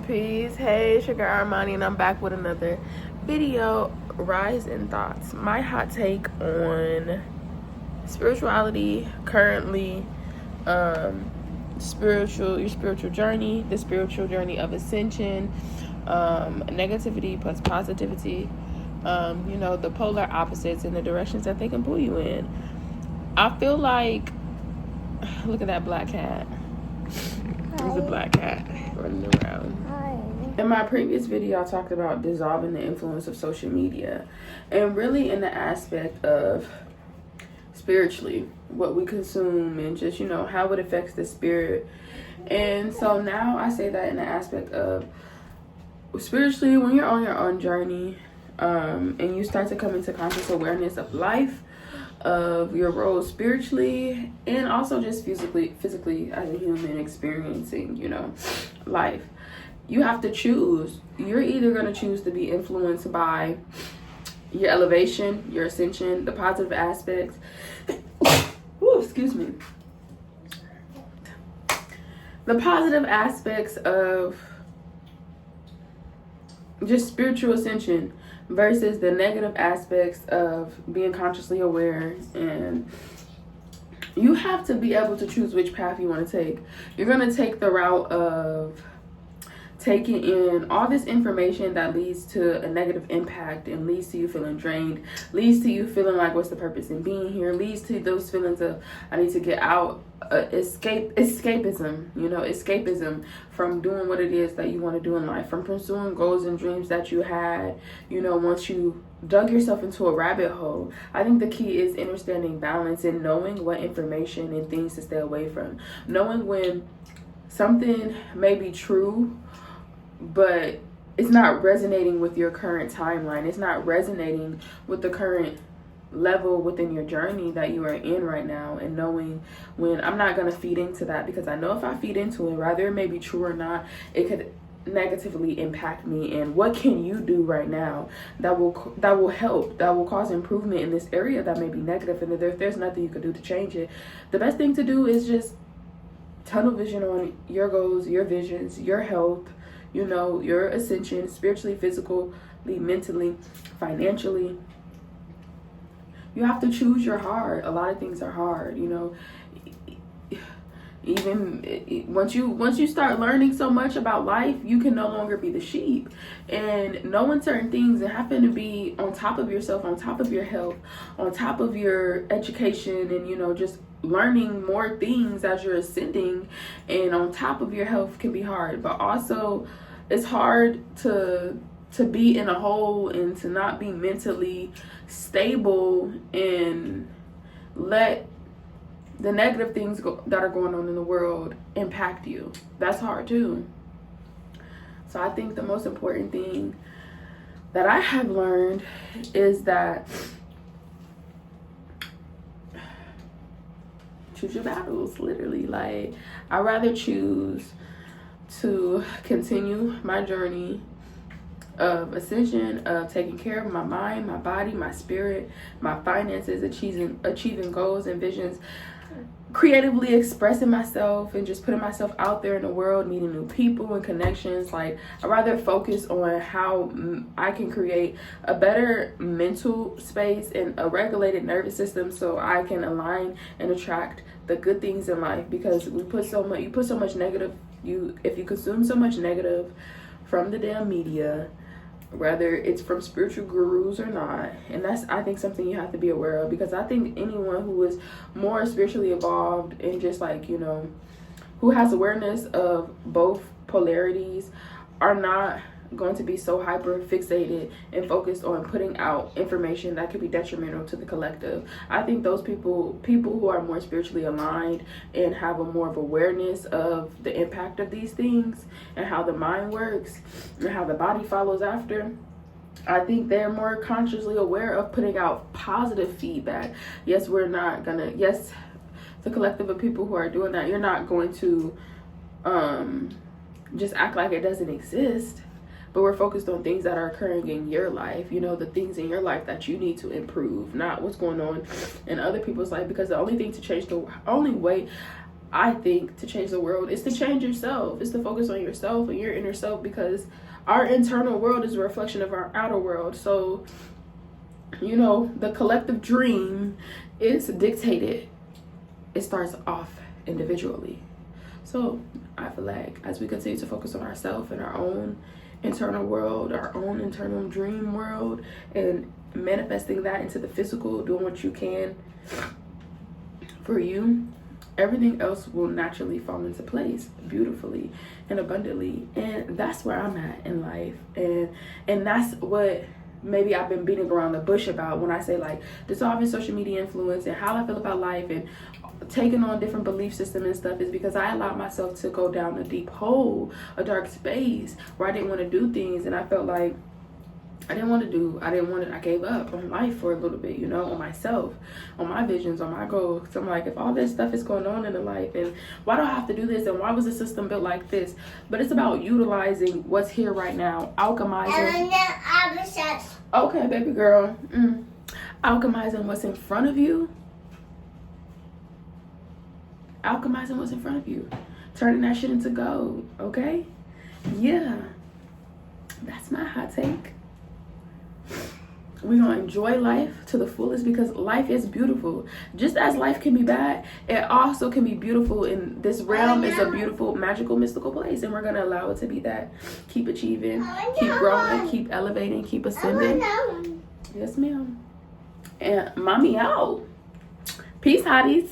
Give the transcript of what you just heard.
Peace. Hey, Sugar Armani, and I'm back with another video. Rise in thoughts. My hot take on spirituality currently, your spiritual journey, the spiritual journey of ascension, negativity plus positivity. The polar opposites and the directions that they can pull you in. I feel like, look at that black cat. There's a black cat running around. In my previous video, I talked about dissolving the influence of social media, and really in the aspect of spiritually, what we consume and just, how it affects the spirit. And so now I say that in the aspect of spiritually, when you're on your own journey, and you start to come into conscious awareness of life, of your role spiritually, and also just physically as a human experiencing, life. You have to choose. You're either going to choose to be influenced by your elevation, your ascension, the positive aspects. Ooh, excuse me. The positive aspects of just spiritual ascension versus the negative aspects of being consciously aware. And you have to be able to choose which path you want to take. You're going to take the route of taking in all this information that leads to a negative impact and leads to you feeling drained, leads to you feeling like, what's the purpose in being here, leads to those feelings of, I need to get out, escapism from doing what it is that you want to do in life, from pursuing goals and dreams that you had, once you dug yourself into a rabbit hole. I think the key is understanding balance and knowing what information and things to stay away from. Knowing when something may be true, but it's not resonating with your current timeline. It's not resonating with the current level within your journey that you are in right now, and knowing when I'm not going to feed into that, because I know if I feed into it, whether it may be true or not, it could negatively impact me. And what can you do right now that will help, that will cause improvement in this area that may be negative, and if there's nothing you can do to change it, the best thing to do is just tunnel vision on your goals, your visions, your health, your ascension, spiritually, physically, mentally, financially. You have to choose your heart. A lot of things are hard, Even once you start learning so much about life, you can no longer be the sheep and knowing certain things and having to be on top of yourself, on top of your health, on top of your education, and just learning more things as you're ascending and on top of your health can be hard. But also it's hard to be in a hole and to not be mentally stable and let the negative things that are going on in the world impact you. That's hard too. So I think the most important thing that I have learned is that choose your battles, literally. Like, I'd rather choose to continue my journey of ascension, of taking care of my mind, my body, my spirit, my finances, achieving goals and visions, creatively expressing myself and just putting myself out there in the world, meeting new people and connections. Like, I'd rather focus on how I can create a better mental space and a regulated nervous system so I can align and attract the good things in life. Because you put so much negative, if you consume so much negative from the damn media, whether it's from spiritual gurus or not, and that's, I think, something you have to be aware of. Because I think anyone who is more spiritually evolved and just like, who has awareness of both polarities are not going to be so hyper fixated and focused on putting out information that could be detrimental to the collective. I think those people who are more spiritually aligned and have a more of awareness of the impact of these things and how the mind works and how the body follows after, I think they're more consciously aware of putting out positive feedback. Yes, the collective of people who are doing that, you're not going to just act like it doesn't exist. But we're focused on things that are occurring in your life, the things in your life that you need to improve, not what's going on in other people's life. Because the only way I think, to change the world is to change yourself. It's to focus on yourself and your inner self, because our internal world is a reflection of our outer world. So, you know, the collective dream is dictated. It starts off individually. So I feel like as we continue to focus on ourselves and our own internal world, our own internal dream world, and manifesting that into the physical, doing what you can for you, everything else will naturally fall into place beautifully and abundantly. And that's where I'm at in life. And that's what maybe I've been beating around the bush about when I say like dissolving social media influence and how I feel about life and taking on different belief system and stuff, is because I allowed myself to go down a deep hole, a dark space where I didn't want to do things. And I felt like I gave up on life for a little bit, you know, on myself, on my visions, on my goals. So I'm like, if all this stuff is going on in the life, and why do I have to do this? And why was the system built like this? But it's about utilizing what's here right now, alchemizing. Okay, baby girl. Alchemizing what's in front of you. Alchemizing what's in front of you. Turning that shit into gold, okay? Yeah. That's my hot take. We're gonna enjoy life to the fullest, because life is beautiful. Just as life can be bad, it also can be beautiful. And this realm is a beautiful, magical, mystical place, and we're gonna allow it to be that. Keep achieving, keep growing, keep elevating, keep ascending. Yes, ma'am. And mommy out. Peace, hotties.